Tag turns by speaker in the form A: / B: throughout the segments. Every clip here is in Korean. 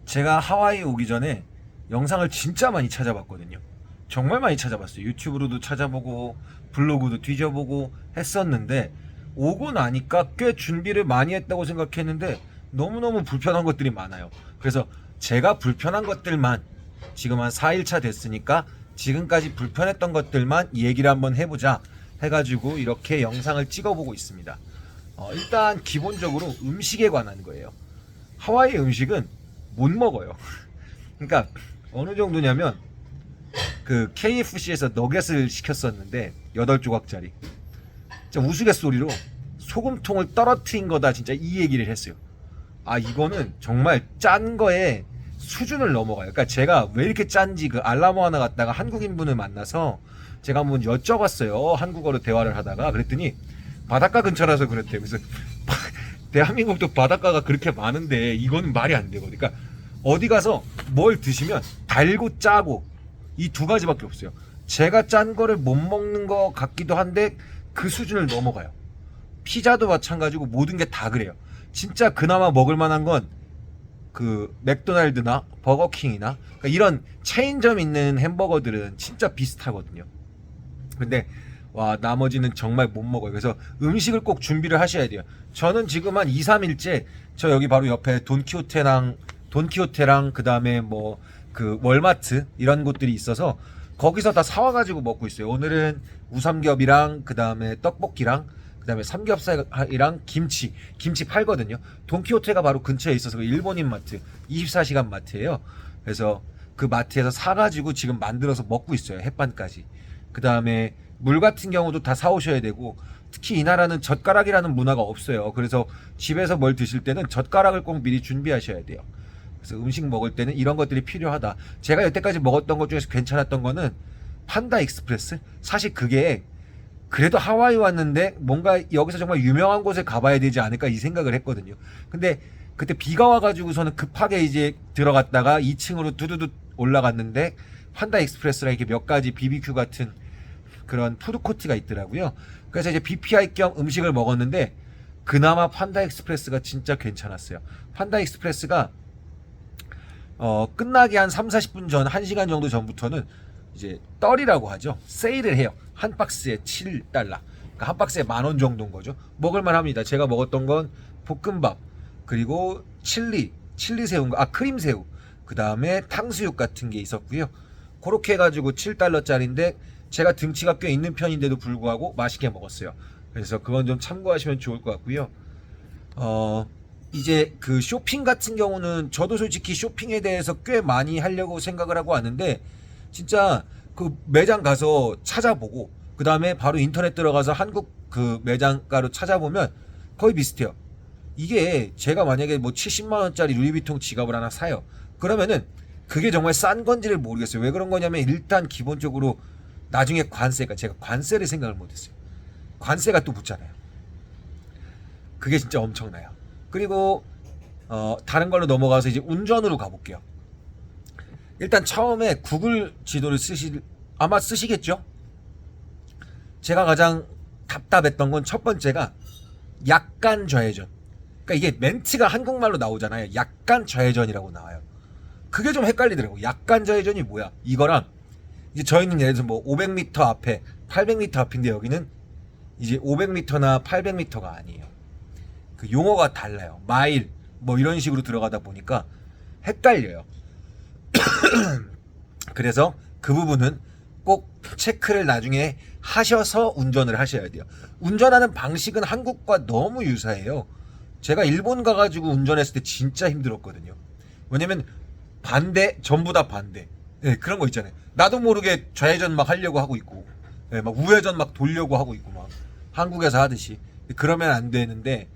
A: 제가 하와이 오기 전에 영상을 진짜 많이 찾아봤거든요. 정말 많이 찾아봤어요. 유튜브로도 찾아보고 블로그도 뒤져보고 했었는데 오고 나니까 꽤 준비를 많이 했다고 생각했는데 너무너무 불편한 것들이 많아요. 그래서 제가 불편한 것들만 지금 한 4일차 됐으니까 지금까지 불편했던 것들만 얘기를 한번 해보자 해가지고 이렇게 영상을 찍어보고 있습니다. 일단 기본적으로 음식에 관한 거예요. 하와이 음식은 못 먹어요. 그러니까 어느 정도냐면 그 KFC에서 너겟을 시켰었는데 8조각짜리 진짜 우스갯소리로 소금통을 떨어뜨린 거다 진짜 이 얘기를 했어요. 아 이거는 정말 짠 거에 수준을 넘어가요. 그러니까 제가 왜 이렇게 짠지 그 알라모 하나 갔다가 한국인분을 만나서 제가 한번 여쭤봤어요. 한국어로 대화를 하다가 그랬더니 바닷가 근처라서 그랬대요. 그래서 대한민국도 바닷가가 그렇게 많은데 이거는 말이 안 되거든요. 그러니까 어디 가서 뭘 드시면 달고 짜고 이 두 가지밖에 없어요. 제가 짠 거를 못 먹는 것 같기도 한데 그 수준을 넘어가요. 피자도 마찬가지고 모든 게 다 그래요. 진짜 그나마 먹을 만한 건 그 맥도날드나 버거킹이나 그러니까 이런 체인점 있는 햄버거들은 진짜 비슷하거든요. 근데 와 나머지는 정말 못 먹어요. 그래서 음식을 꼭 준비를 하셔야 돼요. 저는 지금 한 2, 3일째 저 여기 바로 옆에 돈키호테랑 그다음에 뭐 그 월마트 이런 곳들이 있어서 거기서 다 사와가지고 먹고 있어요. 오늘은 우삼겹이랑 그다음에 떡볶이랑 그다음에 삼겹살이랑 김치 팔거든요. 돈키호테가 바로 근처에 있어서 그 일본인 마트 24시간 마트예요. 그래서 그 마트에서 사가지고 지금 만들어서 먹고 있어요. 햇반까지. 그다음에 물 같은 경우도 다 사오셔야 되고 특히 이 나라는 젓가락이라는 문화가 없어요. 그래서 집에서 뭘 드실 때는 젓가락을 꼭 미리 준비하셔야 돼요. 그래서 음식 먹을 때는 이런 것들이 필요하다. 제가 여태까지 먹었던 것 중에서 괜찮았던 거는 판다 익스프레스. 사실 그게 그래도 하와이 왔는데 뭔가 여기서 정말 유명한 곳에 가봐야 되지 않을까 이 생각을 했거든요. 근데 그때 비가 와가지고서는 급하게 이제 들어갔다가 2층으로 두두두 올라갔는데 판다 익스프레스라 이렇게 몇 가지 BBQ 같은 그런 푸드코트가 있더라고요. 그래서 이제 BPI 겸 음식을 먹었는데 그나마 판다 익스프레스가 진짜 괜찮았어요. 판다 익스프레스가 끝나기 한 3, 40분 전, 1시간 정도 전부터는 이제 떨이라고 하죠. 세일을 해요. 한 박스에 7달러. 그러니까 한 박스에 10,000원 정도인 거죠. 먹을만 합니다. 제가 먹었던 건 볶음밥, 그리고 칠리 새우인가? 크림 새우. 그 다음에 탕수육 같은 게 있었고요. 그렇게 해가지고 7달러짜리인데 제가 등치가 꽤 있는 편인데도 불구하고 맛있게 먹었어요. 그래서 그건 좀 참고하시면 좋을 것 같고요. 이제 그 쇼핑 같은 경우는 저도 솔직히 쇼핑에 대해서 꽤 많이 하려고 생각을 하고 왔는데 진짜 그 매장 가서 찾아보고 그 다음에 바로 인터넷 들어가서 한국 그 매장가로 찾아보면 거의 비슷해요. 이게 제가 만약에 뭐 70만 원짜리 루이비통 지갑을 하나 사요. 그러면은 그게 정말 싼 건지를 모르겠어요. 왜 그런 거냐면 일단 기본적으로 나중에 관세가 제가 관세를 생각을 못했어요. 관세가 또 붙잖아요. 그게 진짜 엄청나요. 그리고 다른 걸로 넘어가서 이제 운전으로 가볼게요. 일단 처음에 구글 지도를 아마 쓰시겠죠? 제가 가장 답답했던 건 첫 번째가 약간 좌회전. 그러니까 이게 멘트가 한국말로 나오잖아요. 약간 좌회전이라고 나와요. 그게 좀 헷갈리더라고요. 약간 좌회전이 뭐야? 이거랑 이제 저희는 예를 들어서 뭐 500m 앞에 800m 앞인데 여기는 이제 500m나 800m가 아니에요. 그 용어가 달라요. 마일 뭐 이런 식으로 들어가다 보니까 헷갈려요. 그래서 그 부분은 꼭 체크를 나중에 하셔서 운전을 하셔야 돼요. 운전하는 방식은 한국과 너무 유사해요. 제가 일본 가가지고 운전했을 때 진짜 힘들었거든요. 왜냐면 전부 다 반대. 네, 그런 거 있잖아요. 나도 모르게 좌회전 막 하려고 하고 있고, 네, 막 우회전 막 돌려고 하고 있고, 막 한국에서 하듯이. 그러면 안 되는데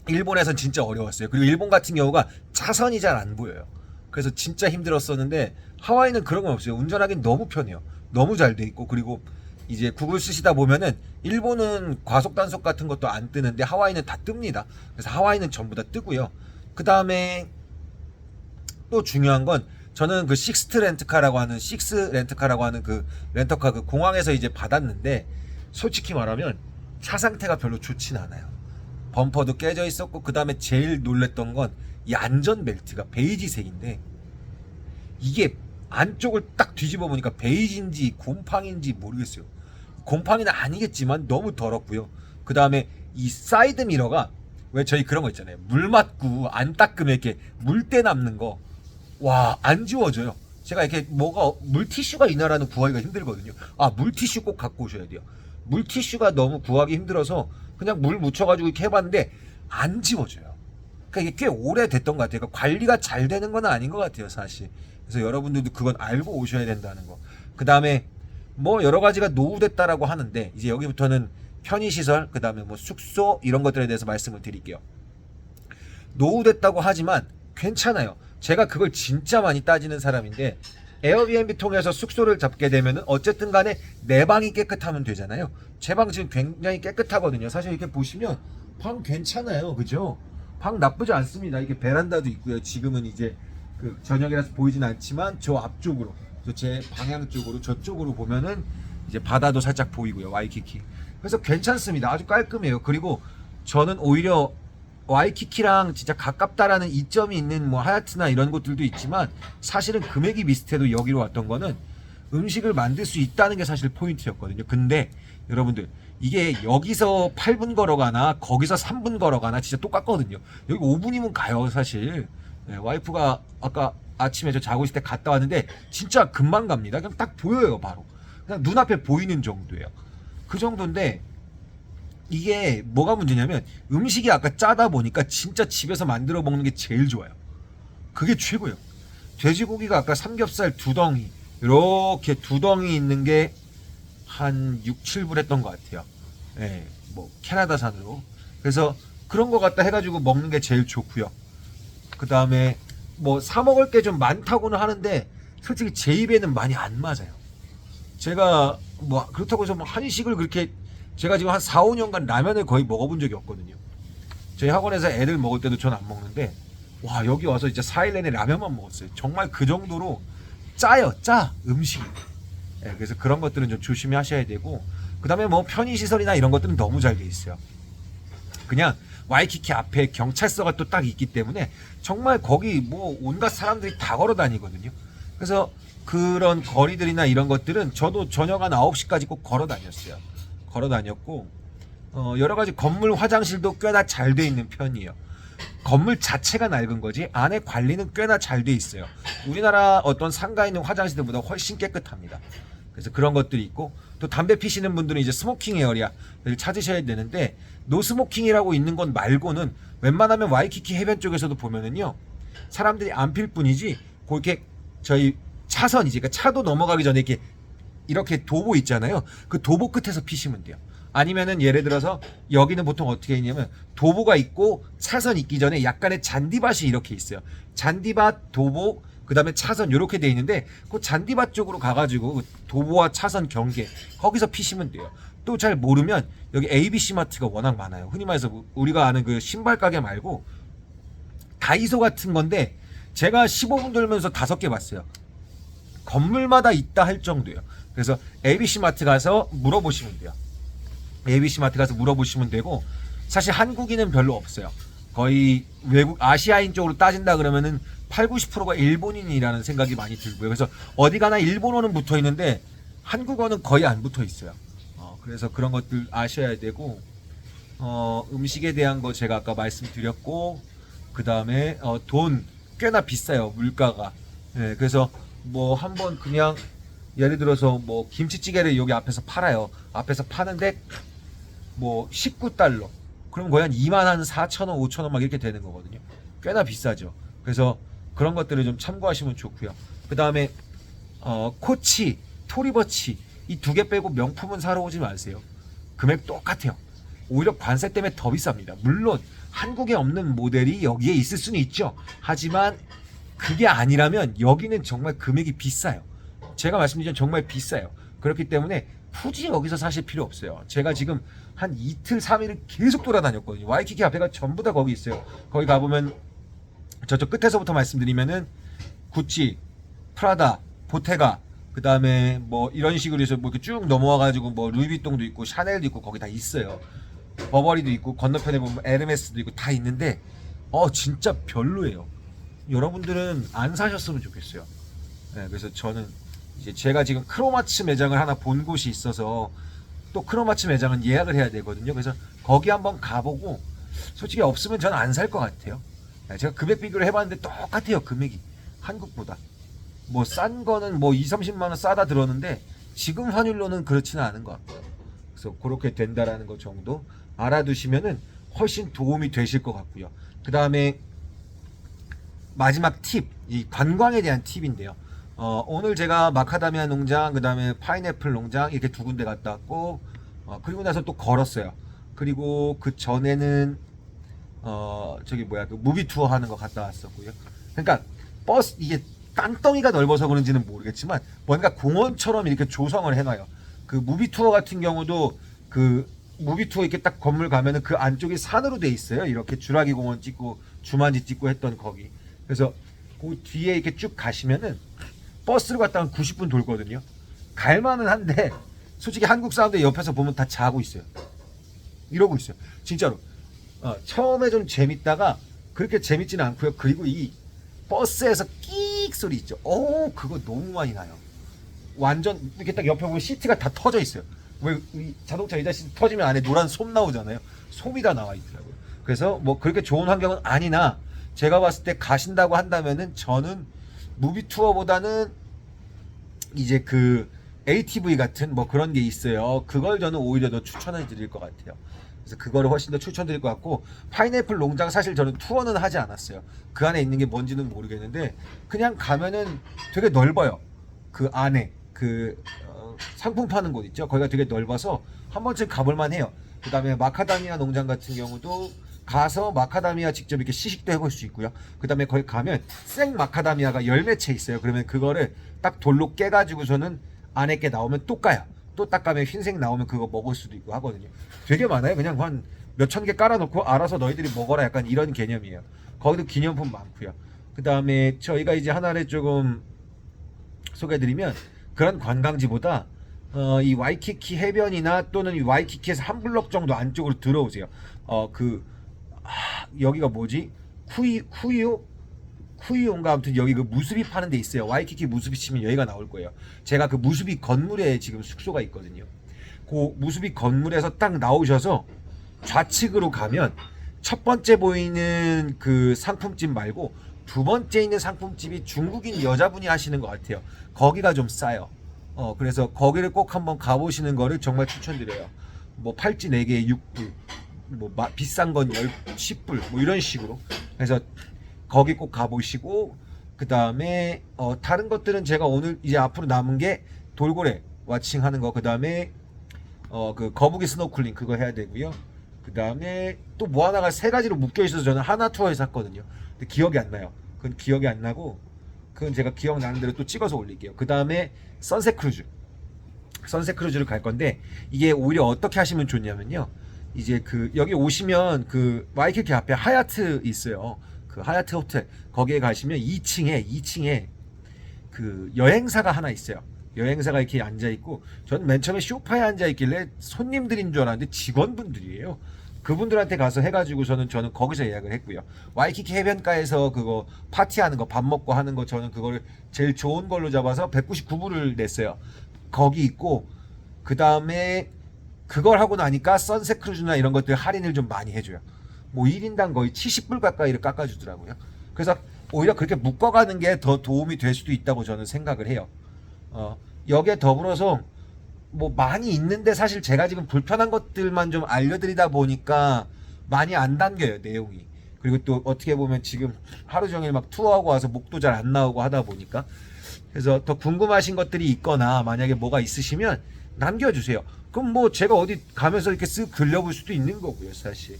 A: 일본에선 진짜 어려웠어요. 그리고 일본 같은 경우가 차선이 잘 안 보여요. 그래서 진짜 힘들었었는데 하와이는 그런 건 없어요. 운전하기는 너무 편해요. 너무 잘 돼 있고 그리고 이제 구글 쓰시다 보면은 일본은 과속 단속 같은 것도 안 뜨는데 하와이는 다 뜹니다. 그래서 하와이는 전부 다 뜨고요. 그 다음에 또 중요한 건 저는 그 식스 렌트카라고 하는 그 렌터카 그 공항에서 이제 받았는데 솔직히 말하면 차 상태가 별로 좋진 않아요. 범퍼도 깨져 있었고 그 다음에 제일 놀랬던 건 이 안전 벨트가 베이지색인데 이게 안쪽을 딱 뒤집어 보니까 베이지인지 곰팡인지 모르겠어요. 곰팡이는 아니겠지만 너무 더럽고요. 그 다음에 이 사이드 미러가 왜 저희 그런 거 있잖아요. 물 맞고 안 닦으면 이렇게 물때 남는 거. 와, 안 지워져요. 제가 이렇게 뭐가 물티슈가 이 나라는 구하기가 힘들거든요. 아, 물티슈 꼭 갖고 오셔야 돼요. 물티슈가 너무 구하기 힘들어서 그냥 물 묻혀가지고 이렇게 해봤는데 안 지워져요. 그러니까 이게 꽤 오래됐던 것 같아요. 그러니까 관리가 잘 되는 건 아닌 것 같아요, 사실. 그래서 여러분들도 그건 알고 오셔야 된다는 거. 그 다음에 뭐 여러 가지가 노후됐다라고 하는데 이제 여기부터는 편의시설, 그 다음에 뭐 숙소 이런 것들에 대해서 말씀을 드릴게요. 노후됐다고 하지만 괜찮아요. 제가 그걸 진짜 많이 따지는 사람인데 에어비앤비 통해서 숙소를 잡게 되면은 어쨌든 간에 내 방이 깨끗하면 되잖아요. 제 방 지금 굉장히 깨끗하거든요. 사실 이렇게 보시면 방 괜찮아요. 그죠? 방 나쁘지 않습니다. 이게 베란다도 있고요. 지금은 이제 그 저녁이라서 보이진 않지만 저 앞쪽으로, 제 방향 쪽으로 저쪽으로 보면은 이제 바다도 살짝 보이고요. 와이키키. 그래서 괜찮습니다. 아주 깔끔해요. 그리고 저는 오히려 와이키키랑 진짜 가깝다라는 이점이 있는 뭐 하얏트나 이런 곳들도 있지만 사실은 금액이 비슷해도 여기로 왔던 거는 음식을 만들 수 있다는 게 사실 포인트였거든요. 근데 여러분들 이게 여기서 8분 걸어가나 거기서 3분 걸어가나 진짜 똑같거든요. 여기 5분이면 가요 사실. 네, 와이프가 아까 아침에 저 자고 있을 때 갔다 왔는데 진짜 금방 갑니다. 그냥 딱 보여요 바로. 그냥 눈앞에 보이는 정도예요. 그 정도인데 이게 뭐가 문제냐면 음식이 아까 짜다 보니까 진짜 집에서 만들어 먹는 게 제일 좋아요. 그게 최고예요. 돼지고기가 아까 삼겹살 2덩이 이렇게 2덩이 있는 게 한 6, 7불 했던 것 같아요. 예, 뭐 캐나다산으로. 그래서 그런 거 갖다 해가지고 먹는 게 제일 좋고요. 그 다음에 뭐 사 먹을 게 좀 많다고는 하는데 솔직히 제 입에는 많이 안 맞아요. 제가 뭐 그렇다고 해서 뭐 한식을 그렇게 제가 지금 한 4, 5년간 라면을 거의 먹어본 적이 없거든요. 저희 학원에서 애들 먹을 때도 전 안 먹는데 와 여기 와서 진짜 4일 내내 라면만 먹었어요. 정말 그 정도로 짜요. 짜 음식이. 예, 그래서 그런 것들은 좀 조심히 하셔야 되고 그 다음에 뭐 편의시설이나 이런 것들은 너무 잘 돼 있어요. 그냥 와이키키 앞에 경찰서가 또 딱 있기 때문에 정말 거기 뭐 온갖 사람들이 다 걸어 다니거든요. 그래서 그런 거리들이나 이런 것들은 저도 저녁 한 9시까지 꼭 걸어 다녔어요. 걸어 다녔고 여러 가지 건물 화장실도 꽤나 잘 돼 있는 편이에요. 건물 자체가 낡은 거지 안에 관리는 꽤나 잘 돼 있어요. 우리나라 어떤 상가에 있는 화장실들보다 훨씬 깨끗합니다. 그래서 그런 것들이 있고 또 담배 피시는 분들은 이제 스모킹 에어리아를 찾으셔야 되는데 노스모킹이라고 있는 건 말고는 웬만하면 와이키키 해변 쪽에서도 보면은요 사람들이 안 필 뿐이지 그렇게 저희 차선이지 그러니까 차도 넘어가기 전에 이렇게 도보 있잖아요. 그 도보 끝에서 피시면 돼요. 아니면은 예를 들어서 여기는 보통 어떻게 있냐면 도보가 있고 차선 있기 전에 약간의 잔디밭이 이렇게 있어요. 잔디밭, 도보, 그 다음에 차선 이렇게 돼 있는데 그 잔디밭 쪽으로 가가지고 도보와 차선 경계 거기서 피시면 돼요. 또 잘 모르면 여기 ABC 마트가 워낙 많아요. 흔히 말해서 우리가 아는 그 신발 가게 말고 다이소 같은 건데 제가 15분 돌면서 5개 봤어요. 건물마다 있다 할 정도예요. 그래서 ABC 마트 가서 물어보시면 돼요. ABC 마트 가서 물어보시면 되고 사실 한국인은 별로 없어요. 거의 외국 아시아인 쪽으로 따진다 그러면은 8, 90%가 일본인이라는 생각이 많이 들고요. 그래서 어디 가나 일본어는 붙어 있는데 한국어는 거의 안 붙어 있어요. 그래서 그런 것들 아셔야 되고 음식에 대한 거 제가 아까 말씀드렸고 그 다음에 돈 꽤나 비싸요. 물가가. 네, 그래서 뭐 한번 그냥 예를 들어서 뭐 김치찌개를 여기 앞에서 팔아요. 앞에서 파는데 뭐 19달러. 그럼 거의 한 2만 한 4,000원, 5,000원 막 이렇게 되는 거거든요. 꽤나 비싸죠. 그래서 그런 것들을 좀 참고하시면 좋고요. 그 다음에 코치, 토리버치 이 2개 빼고 명품은 사러 오지 마세요. 금액 똑같아요. 오히려 관세 때문에 더 비쌉니다. 물론 한국에 없는 모델이 여기에 있을 수는 있죠. 하지만 그게 아니라면 여기는 정말 금액이 비싸요. 제가 말씀드린 정말 비싸요. 그렇기 때문에 굳이 여기서 사실 필요 없어요. 제가 지금 한 이틀 3일을 계속 돌아다녔거든요. 와이키키 앞에가 전부 다 거기 있어요. 거기 가보면 저쪽 끝에서부터 말씀드리면은 구찌, 프라다, 보테가 그 다음에 뭐 이런 식으로 해서 뭐 이렇게 쭉 넘어와가지고 뭐 루이비통도 있고 샤넬도 있고 거기 다 있어요. 버버리도 있고 건너편에 보면 에르메스도 있고 다 있는데 진짜 별로예요. 여러분들은 안 사셨으면 좋겠어요. 네, 그래서 저는 이제 제가 지금 크로마츠 매장을 하나 본 곳이 있어서 또 크로마츠 매장은 예약을 해야 되거든요. 그래서 거기 한번 가보고 솔직히 없으면 저는 안 살 것 같아요. 네, 제가 금액 비교를 해봤는데 똑같아요. 금액이 한국보다 뭐 싼 거는 뭐 2, 30만 원 싸다 들었는데 지금 환율로는 그렇지는 않은 것 같고요. 그래서 그렇게 된다라는 것 정도 알아두시면은 훨씬 도움이 되실 것 같고요. 그 다음에 마지막 팁, 이 관광에 대한 팁인데요. 오늘 제가 마카다미아 농장, 그 다음에 파인애플 농장 이렇게 두 군데 갔다 왔고, 그리고 나서 또 걸었어요. 그리고 그 전에는 저기 뭐야 그 무비 투어 하는 거 갔다 왔었고요. 그러니까 버스 이게 땅덩이가 넓어서 그런지는 모르겠지만 뭔가 공원처럼 이렇게 조성을 해놔요. 그 무비 투어 같은 경우도 그 무비 투어 이렇게 딱 건물 가면은 그 안쪽이 산으로 돼 있어요. 이렇게 주라기 공원 찍고 주만지 찍고 했던 거기. 그래서 그 뒤에 이렇게 쭉 가시면은 버스를 갔다 한 90분 돌거든요. 갈만은 한데 솔직히 한국 사람들 옆에서 보면 다 자고 있어요. 이러고 있어요. 진짜로. 처음에 좀 재밌다가 그렇게 재밌지는 않고요. 그리고 이 버스에서 끼익 소리 있죠. 그거 너무 많이 나요. 완전 이렇게 딱 옆에 보면 시트가 다 터져 있어요. 왜 이 자동차 의자 시트 터지면 안에 노란 솜 나오잖아요. 솜이 다 나와 있더라고요. 그래서 뭐 그렇게 좋은 환경은 아니나 제가 봤을 때 가신다고 한다면은 저는 무비 투어보다는 이제 그 ATV 같은 뭐 그런 게 있어요. 그걸 저는 오히려 더 추천해 드릴 것 같아요. 그래서 그거를 훨씬 더 추천드릴 것 같고 파인애플 농장 사실 저는 투어는 하지 않았어요. 그 안에 있는 게 뭔지는 모르겠는데 그냥 가면은 되게 넓어요. 그 안에 그 상품 파는 곳 있죠. 거기가 되게 넓어서 한 번쯤 가볼만 해요. 그 다음에 마카다미아 농장 같은 경우도 가서 마카다미아 직접 이렇게 시식도 해볼 수 있고요. 그 다음에 거기 가면 생 마카다미아가 열매채 있어요. 그러면 그거를 딱 돌로 깨가지고서는 안에 게 나오면 또 까요. 또 딱 까면 흰색 나오면 그거 먹을 수도 있고 하거든요. 되게 많아요. 그냥 한 몇천 개 깔아놓고 알아서 너희들이 먹어라 약간 이런 개념이에요. 거기도 기념품 많고요. 그 다음에 저희가 이제 하나를 조금 소개해드리면 그런 관광지보다 이 와이키키 해변이나 또는 이 와이키키에서 한 블럭 정도 안쪽으로 들어오세요. 여기가 뭐지? 쿠이오인가 아무튼 여기 그 무수비 파는 데 있어요. 와이키키 무수비 치면 여기가 나올 거예요. 제가 그 무수비 건물에 지금 숙소가 있거든요. 그 무수비 건물에서 딱 나오셔서 좌측으로 가면 첫 번째 보이는 그 상품집 말고 두 번째 있는 상품집이 중국인 여자분이 하시는 것 같아요. 거기가 좀 싸요. 그래서 거기를 꼭 한번 가보시는 거를 정말 추천드려요. 뭐 팔찌 4개에 6불, 뭐 비싼 건 10불, 뭐 이런 식으로. 그래서 거기 꼭 가보시고, 그 다음에 다른 것들은 제가 오늘 이제 앞으로 남은 게 돌고래 와칭 하는 거, 그 다음에 그 거북이 스노클링 그거 해야 되고요. 그 다음에 또 뭐 하나가 세 가지로 묶여 있어서 저는 하나 투어에서 샀거든요. 근데 기억이 안 나요. 그건 기억이 안 나고, 그건 제가 기억나는 대로 또 찍어서 올릴게요. 그 다음에 선셋 크루즈를 갈 건데 이게 오히려 어떻게 하시면 좋냐면요. 이제 그 여기 오시면 그 와이키키 앞에 하얏트 있어요. 그 하얏트 호텔 거기에 가시면 2층에 그 여행사가 하나 있어요. 여행사가 이렇게 앉아 있고 저는 맨 처음에 소파에 앉아 있길래 손님들인 줄 알았는데 직원분들이에요. 그분들한테 가서 해가지고서는 저는 거기서 예약을 했고요. 와이키키 해변가에서 그거 파티하는 거 밥 먹고 하는 거 저는 그걸 제일 좋은 걸로 잡아서 199불을 냈어요. 거기 있고 그 다음에 그걸 하고 나니까 선셋 크루즈나 이런 것들 할인을 좀 많이 해줘요. 뭐 1인당 거의 70불 가까이를 깎아주더라고요. 그래서 오히려 그렇게 묶어가는 게 더 도움이 될 수도 있다고 저는 생각을 해요. 여기에 더불어서 뭐 많이 있는데 사실 제가 지금 불편한 것들만 좀 알려드리다 보니까 많이 안 담겨요, 내용이. 그리고 또 어떻게 보면 지금 하루 종일 막 투어하고 와서 목도 잘 안 나오고 하다 보니까 그래서 더 궁금하신 것들이 있거나 만약에 뭐가 있으시면 남겨주세요. 그럼 뭐 제가 어디 가면서 이렇게 쓱 들려볼 수도 있는 거고요, 사실.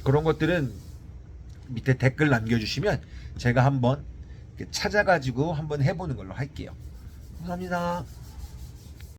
A: 그런 것들은 밑에 댓글 남겨주시면 제가 한번 찾아가지고 한번 해보는 걸로 할게요. 감사합니다.